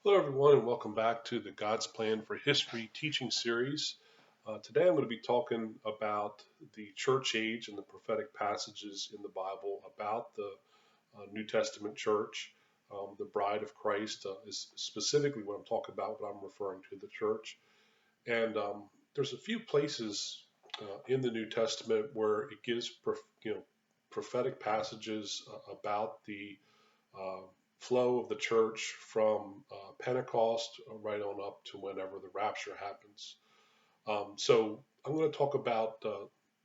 Hello, everyone, and welcome back to the God's Plan for History teaching series. Today, I'm going to be talking about the church age and the prophetic passages in the Bible about the New Testament church. The bride of Christ is specifically what I'm talking about, what I'm referring to the church. And there's a few places in the New Testament where it gives, prophetic passages about the uh, flow of the church from Pentecost right on up to whenever the rapture happens. So I'm going to talk about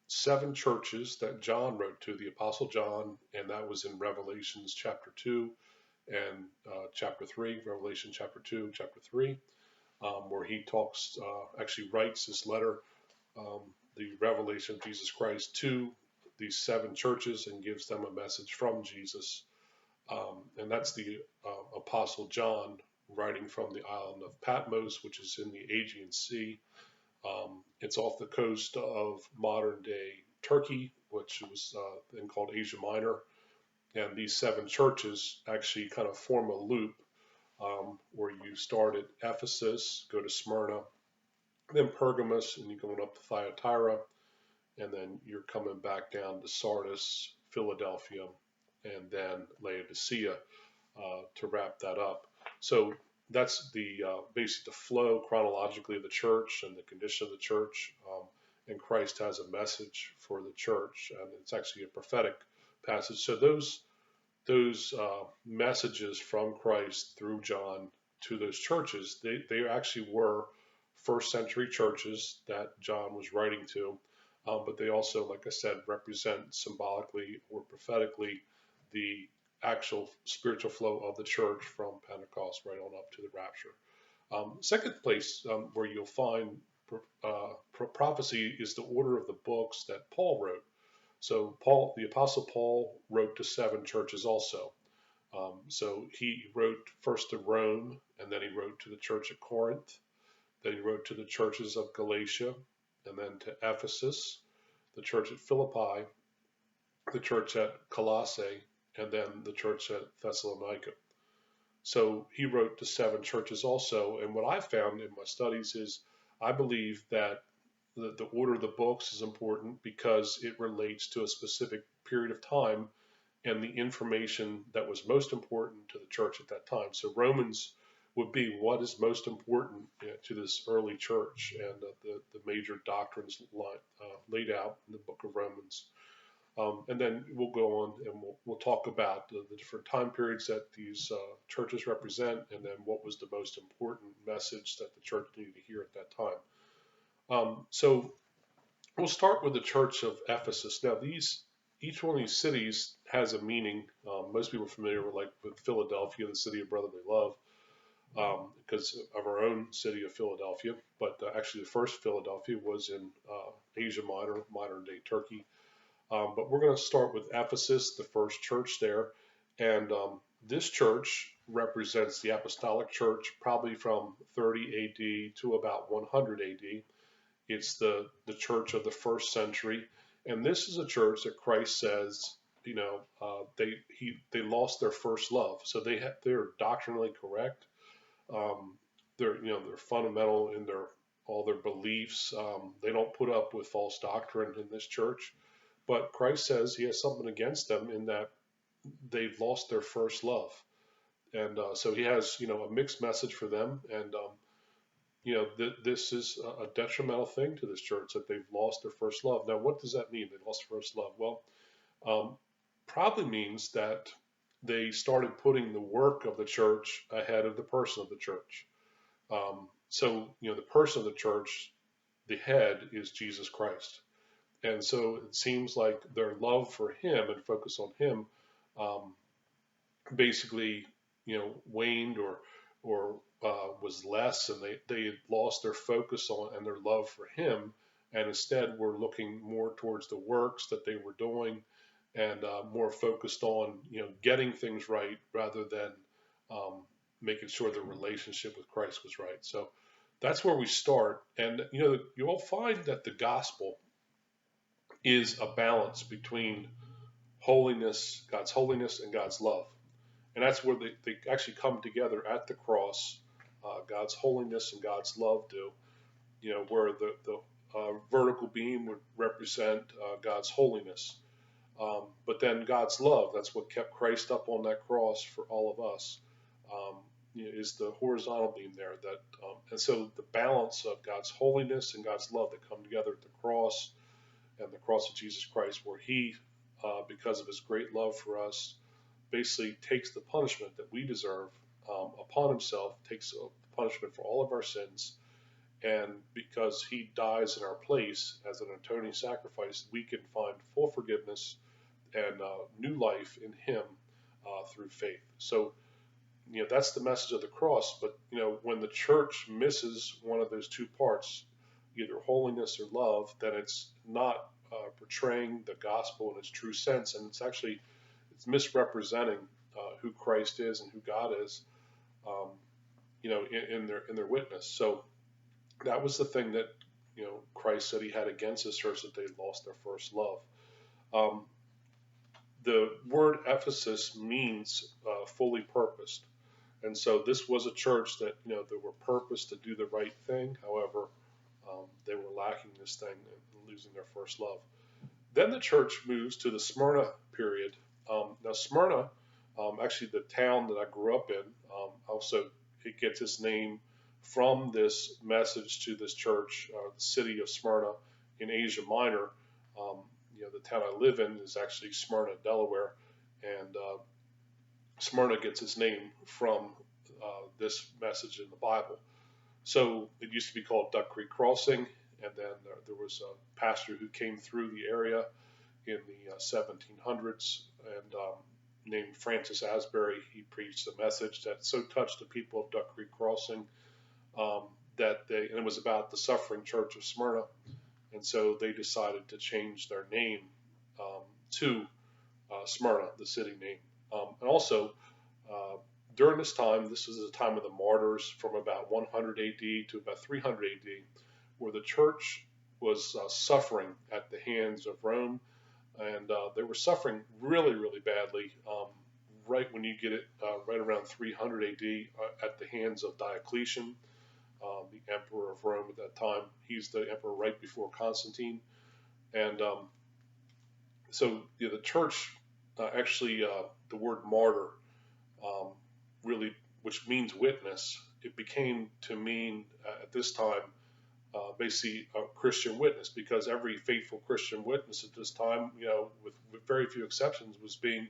seven churches that John wrote to, the Apostle John, and that was in Revelations chapter 2 and chapter 3, Revelation chapter 2, chapter 3, where he actually writes this letter, um, the revelation of Jesus Christ to these seven churches and gives them a message from Jesus. And that's the Apostle John writing from the island of Patmos, which is in the Aegean Sea. It's off the coast of modern day Turkey, which was then called Asia Minor. And these seven churches actually kind of form a loop where you start at Ephesus, go to Smyrna, then Pergamos, and you're going up to Thyatira, and then you're coming back down to Sardis, Philadelphia, and then Laodicea to wrap that up. So that's the basically the flow chronologically of the church and the condition of the church. And Christ has a message for the church, and it's actually a prophetic passage. So those messages from Christ through John to those churches, they actually were first century churches that John was writing to, but they also, like I said, represent symbolically or prophetically the actual spiritual flow of the church from Pentecost right on up to the rapture. Second place where you'll find prophecy is the order of the books that Paul wrote. So Paul, the Apostle Paul, wrote to seven churches also. So he wrote first to Rome, and then he wrote to the church at Corinth. Then he wrote to the churches of Galatia, and then to Ephesus, the church at Philippi, the church at Colossae, and then the church at Thessalonica. So he wrote to seven churches also. And what I found in my studies is I believe that the order of the books is important because it relates to a specific period of time and the information that was most important to the church at that time. So Romans would be what is most important to this early church and the major doctrines laid out in the book of Romans. And then we'll go on and we'll talk about the different time periods that these churches represent, and then what was the most important message that the church needed to hear at that time. So we'll start with the church of Ephesus. Now, each one of these cities has a meaning. Most people are familiar with Philadelphia, the city of brotherly love, because of our own city of Philadelphia. But actually, the first Philadelphia was in Asia Minor, modern day Turkey. But we're going to start with Ephesus, the first church there. And this church represents the apostolic church probably from 30 AD to about 100 AD. It's the church of the first century. And this is a church that Christ says, they lost their first love. So they're doctrinally correct. Um, they're fundamental in all their beliefs. They don't put up with false doctrine in this church. But Christ says he has something against them in that they've lost their first love. And so he has, a mixed message for them. And, this is a detrimental thing to this church that they've lost their first love. Now, what does that mean? They lost first love. Well, um, probably means that they started putting the work of the church ahead of the person of the church. So, the person of the church, the head, is Jesus Christ. And so it seems like their love for him and focus on him um, basically, waned or was less, and they had lost their focus on and their love for him, and instead were looking more towards the works that they were doing, and more focused on getting things right rather than um, making sure the relationship with Christ was right. So that's where we start, and you'll find that the gospel is a balance between holiness, God's holiness, and God's love. And that's where they actually come together at the cross God's holiness and God's love do. Where the vertical beam would represent God's holiness. But then God's love, that's what kept Christ up on that cross for all of us, is the horizontal beam there. And so the balance of God's holiness and God's love that come together at the cross and the cross of Jesus Christ, where he, because of his great love for us, basically takes the punishment that we deserve upon himself, takes the punishment for all of our sins, and because he dies in our place as an atoning sacrifice, we can find full forgiveness and new life in him through faith. So, that's the message of the cross. But, when the church misses one of those two parts, either holiness or love, then it's not portraying the gospel in its true sense. And it's misrepresenting who Christ is and who God is, in their witness. So that was the thing that, Christ said he had against his church, that they lost their first love. The word Ephesus means fully purposed. And so this was a church that, they were purposed to do the right thing. However, they were lacking this thing and losing their first love. Then the church moves to the Smyrna period. Now, Smyrna, actually the town that I grew up in, also it gets its name from this message to this church, the city of Smyrna in Asia Minor. The town I live in is actually Smyrna, Delaware, and Smyrna gets its name from this message in the Bible. So it used to be called Duck Creek Crossing, and then there was a pastor who came through the area in the 1700s and named Francis Asbury. He preached a message that so touched the people of Duck Creek Crossing and it was about the suffering church of Smyrna, and so they decided to change their name to Smyrna, the city name. And also, during this time, this is the time of the martyrs from about 100 AD to about 300 AD, where the church was suffering at the hands of Rome, and they were suffering really, really badly. Right when you get it, right around 300 AD, at the hands of Diocletian, the emperor of Rome at that time. He's the emperor right before Constantine, and so the church the word martyr, really, which means witness, it became to mean at this time basically a Christian witness, because every faithful Christian witness at this time, with very few exceptions, was being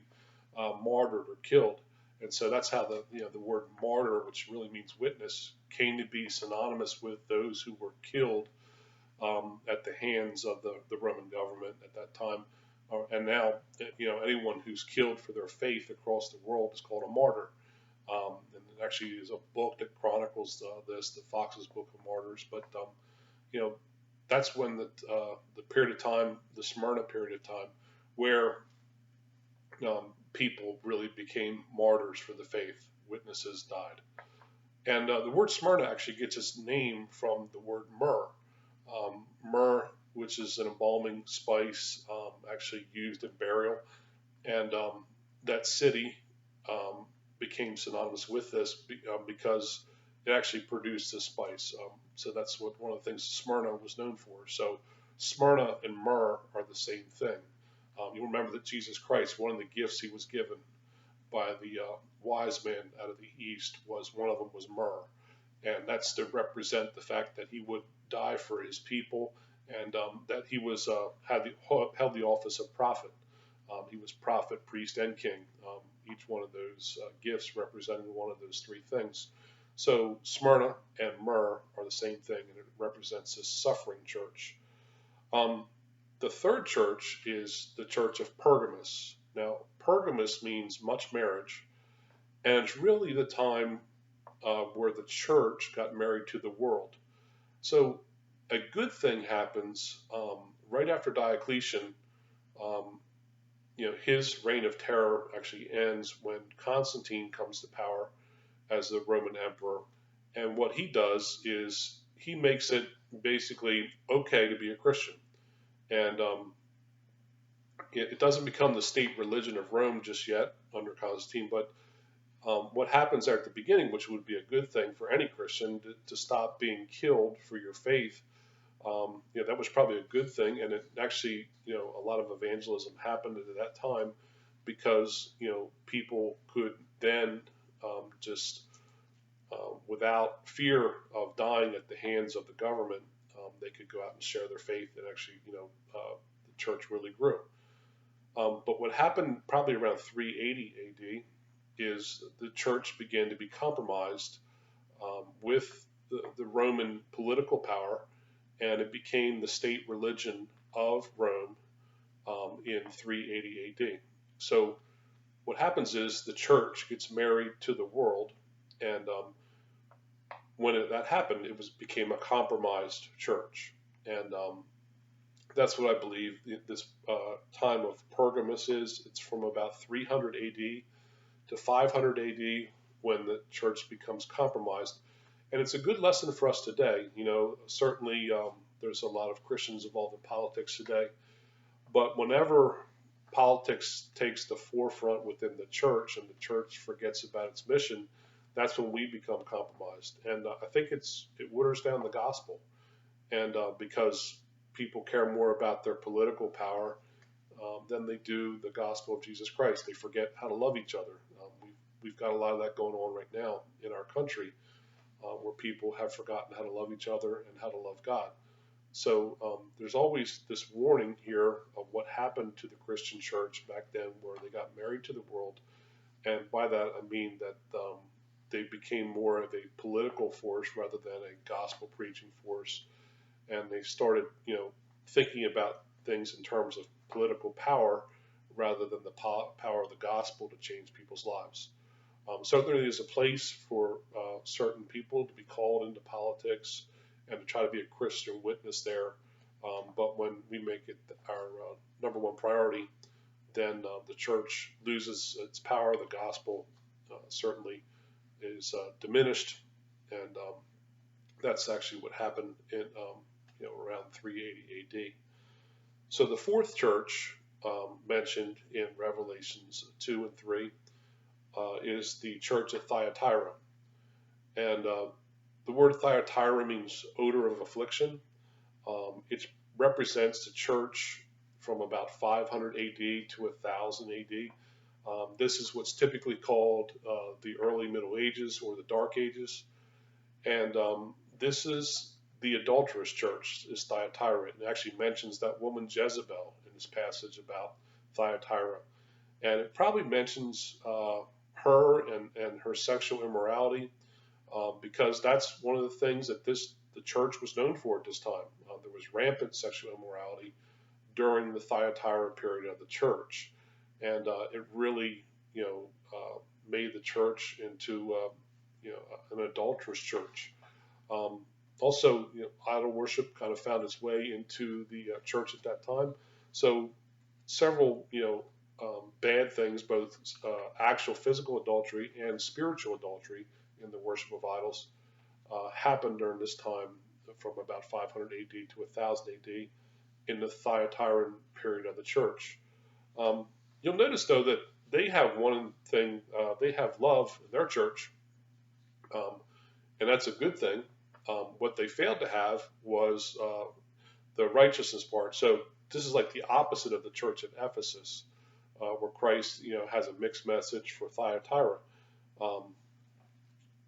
martyred or killed. And so that's how the word martyr, which really means witness, came to be synonymous with those who were killed at the hands of the Roman government at that time. And now, anyone who's killed for their faith across the world is called a martyr. And actually, there's a book that chronicles this, the Fox's Book of Martyrs. But that's when the period of time, the Smyrna period of time, where people really became martyrs for the faith. Witnesses died. And the word Smyrna actually gets its name from the word myrrh. Myrrh, which is an embalming spice actually used in burial. And that city became synonymous with this because it actually produced this spice. So that's what one of the things Smyrna was known for. So Smyrna and myrrh are the same thing. You remember that Jesus Christ, one of the gifts he was given by the wise men out of the east, one of them was myrrh. And that's to represent the fact that he would die for his people, and that he was held the office of prophet. He was prophet, priest, and king. Each one of those gifts represented one of those three things. So Smyrna and myrrh are the same thing, and it represents this suffering church. The third church is the church of Pergamos. Now, Pergamos means much marriage, and it's really the time where the church got married to the world. So a good thing happens right after Diocletian. His reign of terror actually ends when Constantine comes to power as the Roman emperor. And what he does is he makes it basically okay to be a Christian. And it doesn't become the state religion of Rome just yet under Constantine, but What happens there at the beginning, which would be a good thing for any Christian, to stop being killed for your faith, that was probably a good thing. And it actually, a lot of evangelism happened at that time because, people could then just, without fear of dying at the hands of the government, they could go out and share their faith, and actually, the church really grew. But what happened probably around 380 AD is the church began to be compromised with the Roman political power, and it became the state religion of Rome in 380 AD. So what happens is the church gets married to the world, and when that happened, it became a compromised church, and that's what I believe this time of Pergamos is. It's from about 300 AD to 500 AD when the church becomes compromised. And it's a good lesson for us today. Certainly there's a lot of Christians involved in politics today, but whenever politics takes the forefront within the church and the church forgets about its mission, that's when we become compromised. And I think it waters down the gospel. And because people care more about their political power than they do the gospel of Jesus Christ. They forget how to love each other. We've got a lot of that going on right now in our country, where people have forgotten how to love each other and how to love God. So there's always this warning here of what happened to the Christian church back then, where they got married to the world. And by that, I mean that they became more of a political force rather than a gospel preaching force. And they started, thinking about things in terms of political power rather than the power of the gospel to change people's lives. Certainly, there's a place for certain people to be called into politics and to try to be a Christian witness there. But when we make it our number one priority, then the church loses its power. The gospel certainly is diminished, and that's actually what happened in around 380 AD. So the fourth church mentioned in Revelations 2 and 3 is the church at Thyatira. And the word Thyatira means odor of affliction. It represents the church from about 500 AD to 1000 AD. This is what's typically called the early Middle Ages or the Dark Ages. And this is the adulterous church, is Thyatira. It actually mentions that woman Jezebel in this passage about Thyatira. And it probably mentions her and her sexual immorality because that's one of the things that the church was known for at this time. There was rampant sexual immorality during the Thyatira period of the church. And it really, made the church into, an adulterous church. Also, idol worship kind of found its way into the church at that time. So several, bad things, both actual physical adultery and spiritual adultery in the worship of idols, happened during this time from about 500 AD to 1000 AD in the Thyatiran period of the church. You'll notice, though, that they have one thing, they have love in their church, and that's a good thing. What they failed to have was the righteousness part. So this is like the opposite of the church at Ephesus, where Christ, has a mixed message for Thyatira.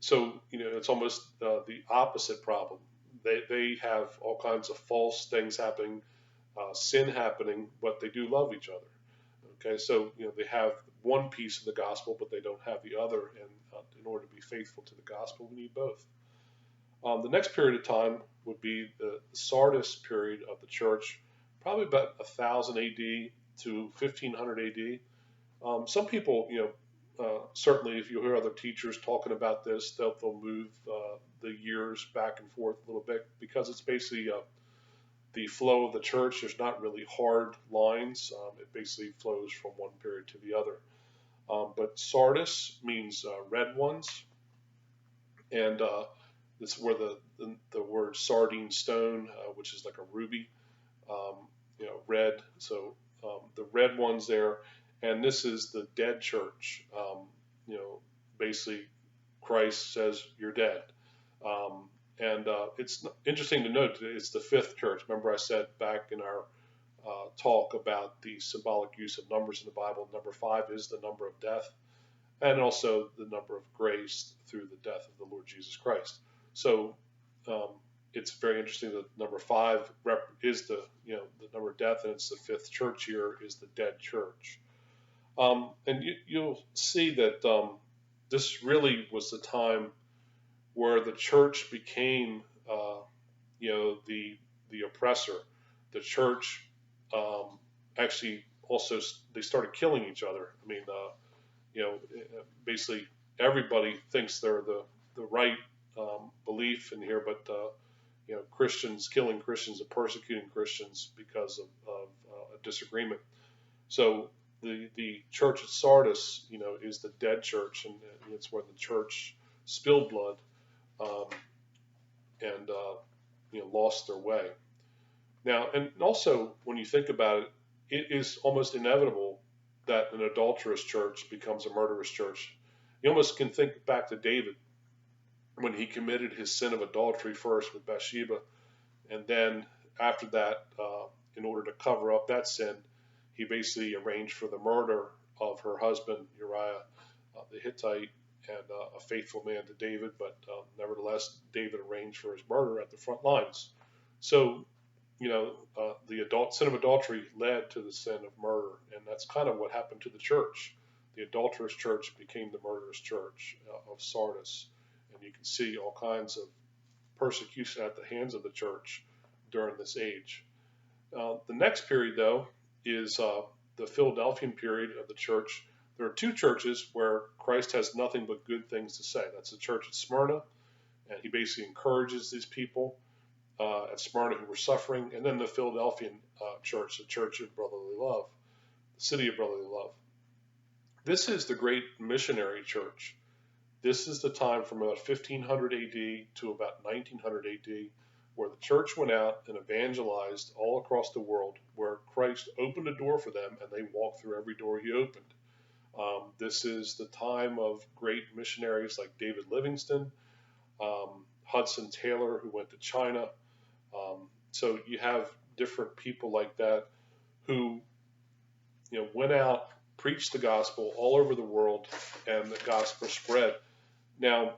So it's almost the opposite problem. They have all kinds of false things happening, sin happening, but they do love each other. Okay, so they have one piece of the gospel, but they don't have the other. And in order to be faithful to the gospel, we need both. The next period of time would be the Sardis period of the church, probably about 1000 AD to 1500 AD. Some people, certainly if you hear other teachers talking about this, they'll move the years back and forth a little bit because it's basically the flow of the church. There's not really hard lines. It basically flows from one period to the other. But Sardis means red ones, and this is where the word sardine stone, which is like a ruby, red. So the red ones there, and this is the dead church. basically Christ says you're dead. And it's interesting to note that it's the fifth church. Remember, I said back in our talk about the symbolic use of numbers in the Bible. Number 5 is the number of death, and also the number of grace through the death of the Lord Jesus Christ. So um, it's very interesting that number 5 is the the number of death, and it's the fifth church here is the dead church. And you'll see that this really was the time where the church became, the oppressor. The church actually also they started killing each other. I mean, basically everybody thinks they're the right belief in here, but Christians killing Christians and persecuting Christians because of a disagreement. So the church at Sardis, is the dead church, and it's where the church spilled blood um, and lost their way. Now, and also when you think about it, it is almost inevitable that an adulterous church becomes a murderous church. You almost can think back to David when he committed his sin of adultery first with Bathsheba, and then after that, in order to cover up that sin, he basically arranged for the murder of her husband Uriah the Hittite, and a faithful man to David, but nevertheless, David arranged for his murder at the front lines. So, the sin of adultery led to the sin of murder, and that's kind of what happened to the church. The adulterous church became the murderous church of Sardis, and you can see all kinds of persecution at the hands of the church during this age. The next period, though, is the Philadelphian period of the church. There are two churches where Christ has nothing but good things to say. That's the church at Smyrna, and he basically encourages these people at Smyrna who were suffering, and then the Philadelphian church, the church of brotherly love, the city of brotherly love. This is the great missionary church. This is the time from about 1500 AD to about 1900 AD where the church went out and evangelized all across the world, where Christ opened a door for them and they walked through every door he opened. This is the time of great missionaries like David Livingstone, Hudson Taylor, who went to China. So you have different people like that who, went out, preached the gospel all over the world, and the gospel spread. Now,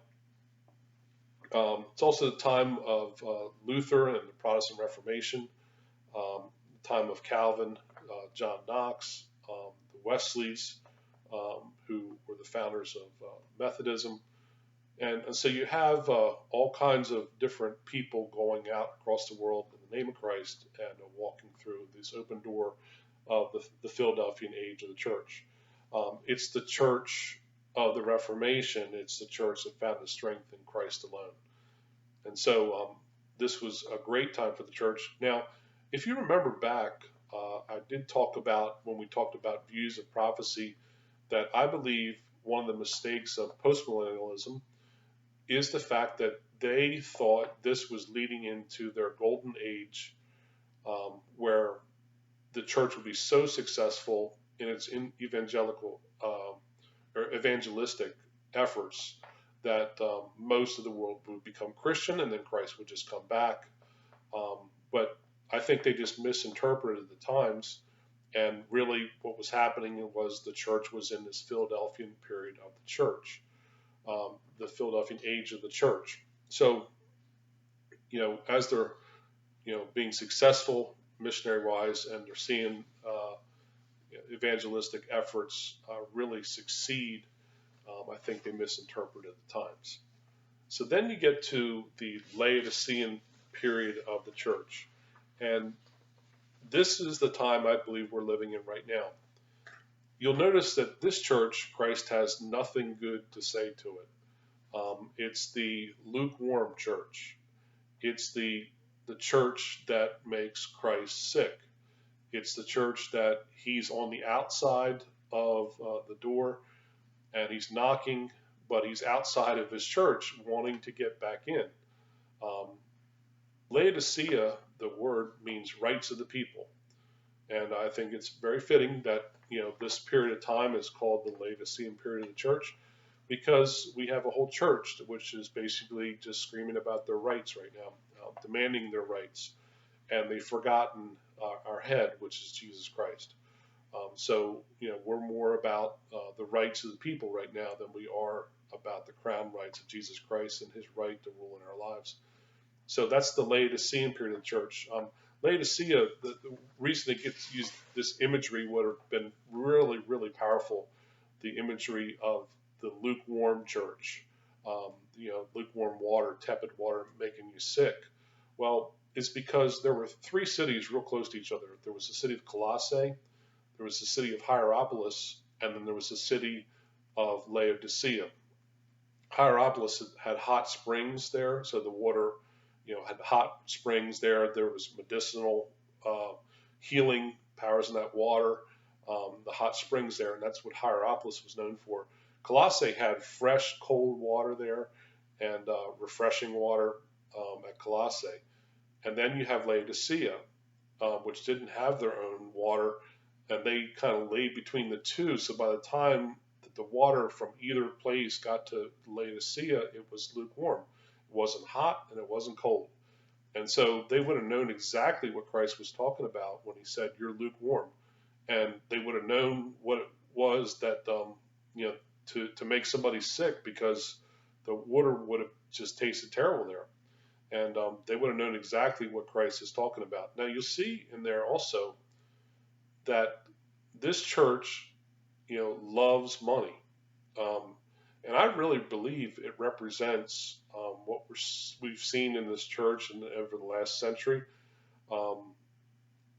it's also the time of Luther and the Protestant Reformation, the time of Calvin, John Knox, the Wesleys, who were the founders of Methodism. And so you have all kinds of different people going out across the world in the name of Christ and walking through this open door of the Philadelphian age of the church. It's the church of the Reformation. It's the church that found its strength in Christ alone. And so this was a great time for the church. Now, if you remember back, I did talk about, when we talked about views of prophecy, that I believe one of the mistakes of postmillennialism is the fact that they thought this was leading into their golden age, where the church would be so successful in its evangelical or evangelistic efforts that most of the world would become Christian, and then Christ would just come back. But I think they just misinterpreted the times, and really what was happening was the church was in this Philadelphian period of the church, the Philadelphian age of the church. So, as they're, being successful missionary-wise, and they're seeing evangelistic efforts really succeed, I think they misinterpreted the times. So then you get to the Laodicean period of the church. And this is the time I believe we're living in right now. You'll notice that this church, Christ has nothing good to say to it. It's the lukewarm church. It's the church that makes Christ sick. It's the church that he's on the outside of the door, and he's knocking, but he's outside of his church wanting to get back in. Laodicea, the word, means rights of the people. And I think it's very fitting that, this period of time is called the Laodicean period of the church, because we have a whole church which is basically just screaming about their rights right now, demanding their rights, and they've forgotten our head, which is Jesus Christ. So, we're more about the rights of the people right now than we are about the crown rights of Jesus Christ and his right to rule in our lives. So that's the Laodicean period of the church. Laodicea, the reason it gets used, this imagery would have been really, really powerful. The imagery of the lukewarm church, lukewarm water, tepid water making you sick. Well, it's because there were three cities real close to each other. There was the city of Colossae, there was the city of Hierapolis, and then there was the city of Laodicea. Hierapolis had hot springs there, so the water, had hot springs there. There was medicinal healing powers in that water, the hot springs there, and that's what Hierapolis was known for. Colossae had fresh, cold water there and refreshing water at Colossae. And then you have Laodicea, which didn't have their own water, and they kind of laid between the two. So by the time that the water from either place got to Laodicea, it was lukewarm. It wasn't hot and it wasn't cold. And so they would have known exactly what Christ was talking about when he said, "You're lukewarm." And they would have known what it was that, to make somebody sick, because the water would have just tasted terrible there. And they would have known exactly what Christ is talking about. Now, you'll see in there also that this church, loves money. And I really believe it represents what we've seen in this church and over the last century,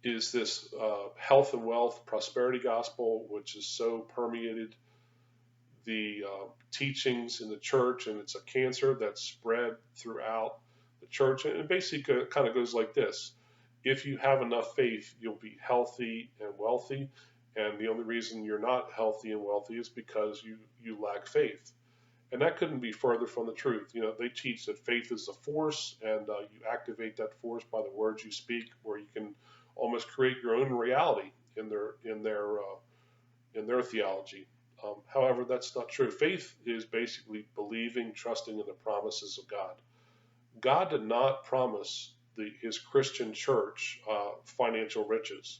is this health and wealth prosperity gospel, which is so permeated the teachings in the church, and it's a cancer that's spread throughout the church. And it basically kind of goes like this: if you have enough faith, you'll be healthy and wealthy. And the only reason you're not healthy and wealthy is because you lack faith. And that couldn't be further from the truth. They teach that faith is a force, and you activate that force by the words you speak, where you can almost create your own reality in their theology. However, that's not true. Faith is basically believing, trusting in the promises of God. God did not promise his Christian church financial riches.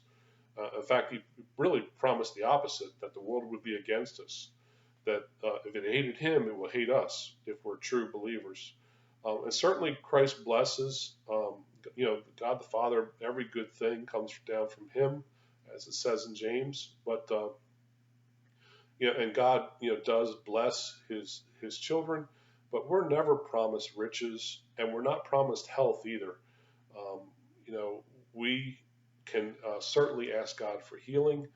In fact, he really promised the opposite, that the world would be against us, that if it hated him, it will hate us if we're true believers. And certainly Christ blesses, God the Father, every good thing comes down from him, as it says in James. But, and God, does bless his children, but we're never promised riches, and we're not promised health either. We can certainly ask God for healing,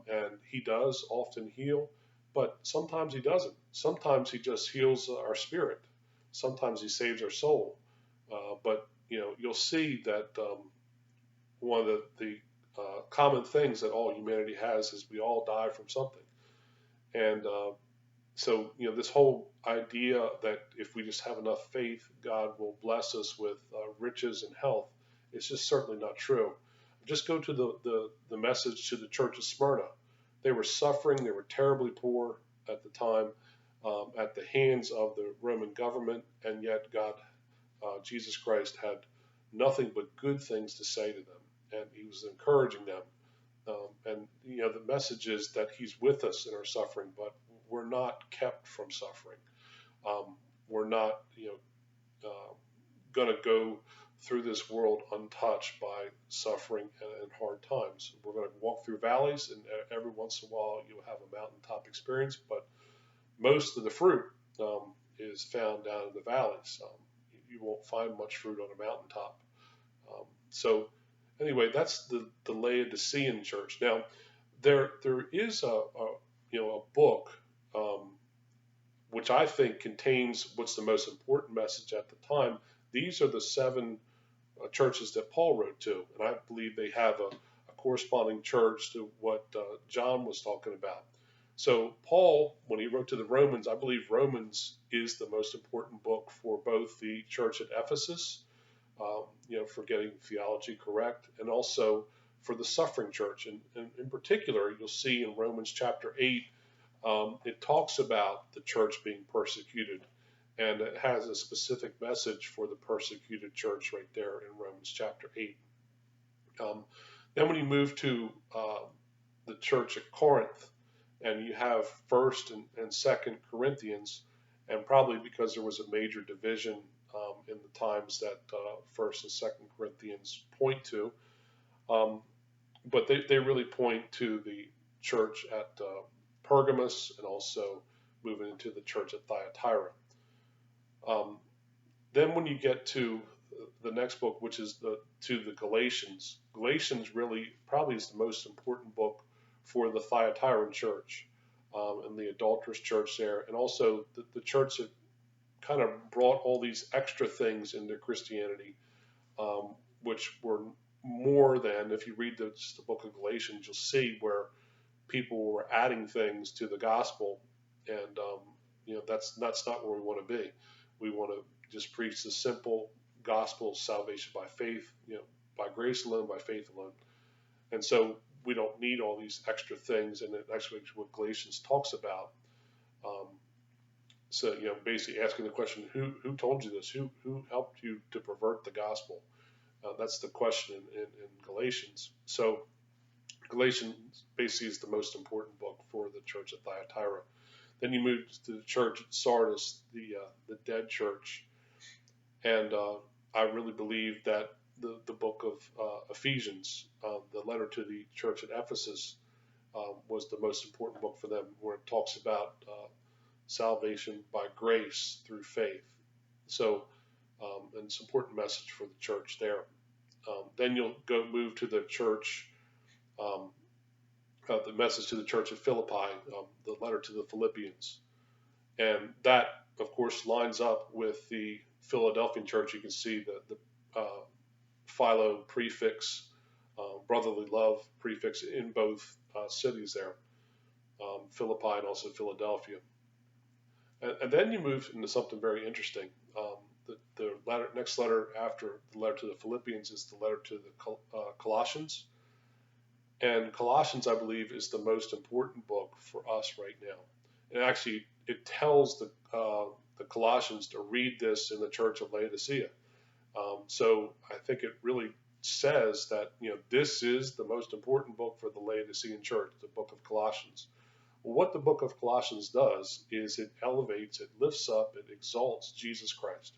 and he does often heal, but sometimes he doesn't. Sometimes he just heals our spirit. Sometimes he saves our soul. But you'll see that one of the common things that all humanity has is we all die from something. And so, this whole idea that if we just have enough faith, God will bless us with riches and health, is just certainly not true. Just go to the message to the church of Smyrna. They were suffering. They were terribly poor at the time, at the hands of the Roman government, and yet God, Jesus Christ, had nothing but good things to say to them, and he was encouraging them. And the message is that he's with us in our suffering, but we're not kept from suffering. We're not, going to go through this world untouched by suffering and hard times. We're going to walk through valleys, and every once in a while you'll have a mountaintop experience, but most of the fruit is found down in the valleys. You won't find much fruit on a mountaintop. So anyway, that's the Laodicean church. Now, there is a book which I think contains what's the most important message at the time. These are the 7 churches that Paul wrote to, and I believe they have a corresponding church to what John was talking about. So Paul, when he wrote to the Romans, I believe Romans is the most important book for both the church at Ephesus, for getting theology correct, and also for the suffering church. And in particular, you'll see in Romans chapter 8, it talks about the church being persecuted, and it has a specific message for the persecuted church right there in Romans chapter 8. Um, then when you move to the church at Corinth, and you have First and Second Corinthians, and probably because there was a major division in the times that First and Second Corinthians point to, um, but they really point to the church at Pergamos and also moving into the church at Thyatira. Um, then when you get to the next book, which is the Galatians, Galatians really probably is the most important book for the Thyatiran church and the adulterous church there, and also the church that kind of brought all these extra things into Christianity, which were more than, if you read just the book of Galatians, you'll see where people were adding things to the gospel, and that's not where we want to be. We want to just preach the simple gospel of salvation by faith, by grace alone, by faith alone. And so we don't need all these extra things, and that's what Galatians talks about. So basically asking the question, who told you this? Who helped you to pervert the gospel? That's the question in Galatians. So Galatians basically is the most important book for the church at Thyatira. Then you move to the church at Sardis, the dead church, and I really believe that the book of Ephesians, the letter to the church at Ephesus, was the most important book for them, where it talks about salvation by grace through faith. So, and it's an important message for the church there. Then you'll move to the church, the message to the church at Philippi, the letter to the Philippians. And that, of course, lines up with the Philadelphian church. You can see the Philo prefix, brotherly love prefix in both cities there, Philippi and also Philadelphia. And then you move into something very interesting. The next letter after the letter to the Philippians is the letter to the Colossians. And Colossians, I believe, is the most important book for us right now. And actually, it tells the Colossians to read this in the church of Laodicea. So I think it really says that this is the most important book for the Laodicean church, the book of Colossians. Well, what the book of Colossians does is it elevates, it lifts up, it exalts Jesus Christ.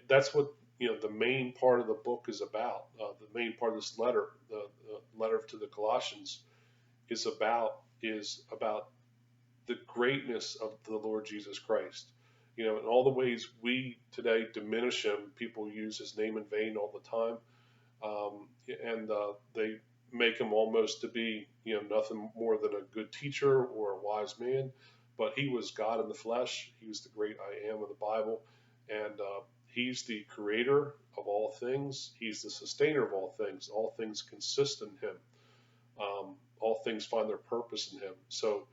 That's what the main part of the book is about. The main part of this letter, the letter to the Colossians, is about the greatness of the Lord Jesus Christ. In all the ways we today diminish him, people use his name in vain all the time, and they make him almost to be nothing more than a good teacher or a wise man. But he was God in the flesh. He was the great I am of the Bible, and he's the creator of all things. He's the sustainer of all things. All things consist in him. All things find their purpose in him. So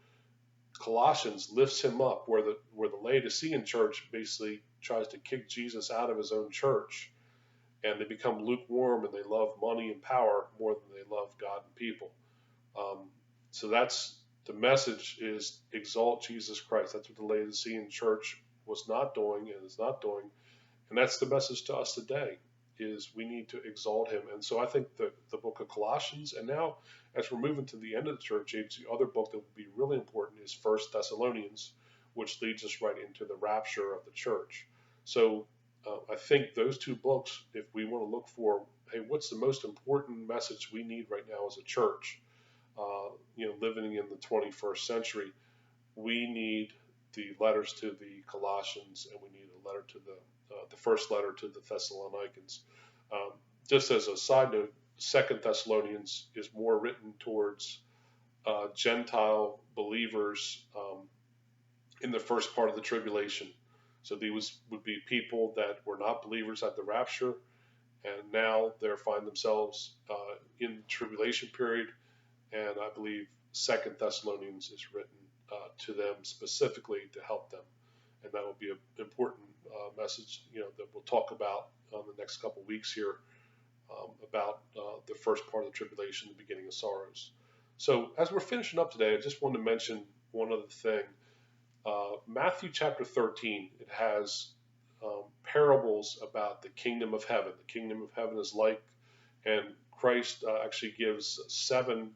Colossians lifts him up, where the Laodicean church basically tries to kick Jesus out of his own church, and they become lukewarm and they love money and power more than they love God and people. So that's the message: is exalt Jesus Christ. That's what the Laodicean church was not doing and is not doing. And that's the message to us today, is we need to exalt him. And so I think the book of Colossians, and now as we're moving to the end of the church age, the other book that would be really important is First Thessalonians, which leads us right into the rapture of the church. So I think those two books, if we want to look for, hey, what's the most important message we need right now as a church, living in the 21st century, we need the letters to the Colossians, and we need a letter to the first letter to the Thessalonians. Just as a side note, Second Thessalonians is more written towards Gentile believers in the first part of the tribulation. So these would be people that were not believers at the rapture, and now they find themselves in the tribulation period. And I believe Second Thessalonians is written to them specifically to help them, and that will be an important message, that we'll talk about the next couple of weeks here, about the first part of the tribulation, the beginning of sorrows. So as we're finishing up today, I just wanted to mention one other thing. Matthew chapter 13, it has parables about the kingdom of heaven. The kingdom of heaven is like, and Christ actually gives seven,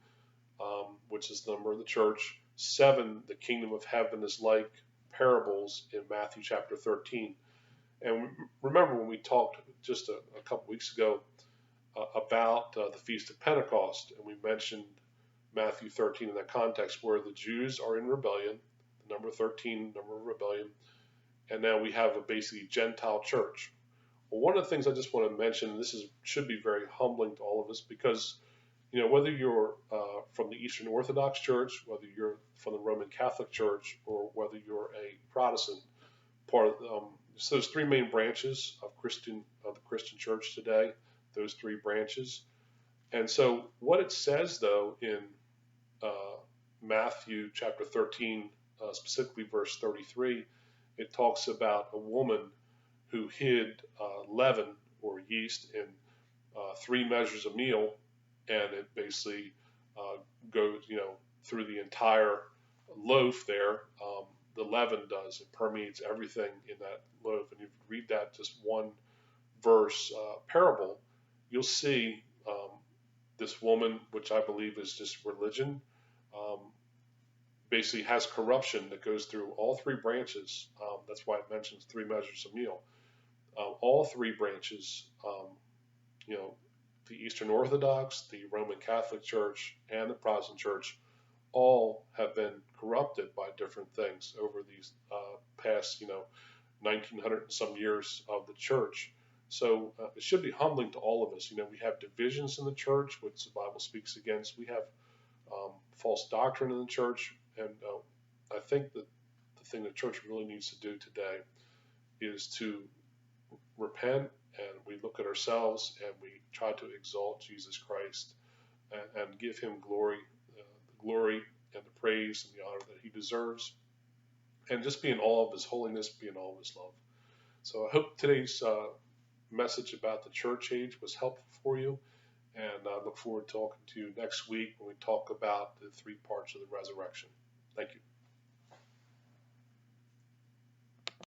which is the number of the church, seven, the kingdom of heaven is like parables in Matthew chapter 13. And remember when we talked just a couple weeks ago about the Feast of Pentecost, and we mentioned Matthew 13 in that context where the Jews are in rebellion, the number 13, number of rebellion, and now we have a basically Gentile church. Well, one of the things I just want to mention, this should be very humbling to all of us, because whether you're from the Eastern Orthodox Church, whether you're from the Roman Catholic Church, or whether you're a Protestant, part of so there's three main branches of the Christian Church today. Those three branches, and so what it says though in Matthew chapter 13, specifically verse 33, it talks about a woman who hid leaven or yeast in 3 measures of meal, and it basically goes, through the entire loaf there. The leaven does. It permeates everything in that loaf. And if you read that just one verse parable, you'll see this woman, which I believe is just religion, basically has corruption that goes through all 3 branches. That's why it mentions 3 measures of meal. All 3 branches, the Eastern Orthodox, the Roman Catholic Church, and the Protestant Church, all have been corrupted by different things over these past, 1900 and some years of the church. So it should be humbling to all of us. We have divisions in the church, which the Bible speaks against. We have false doctrine in the church, and I think that the thing the church really needs to do today is to repent, and we look at ourselves and we try to exalt Jesus Christ and give him glory, the glory and the praise and the honor that he deserves, and just be in awe of his holiness, be in awe of his love. So I hope today's message about the church age was helpful for you, and I look forward to talking to you next week when we talk about the 3 parts of the resurrection. Thank you.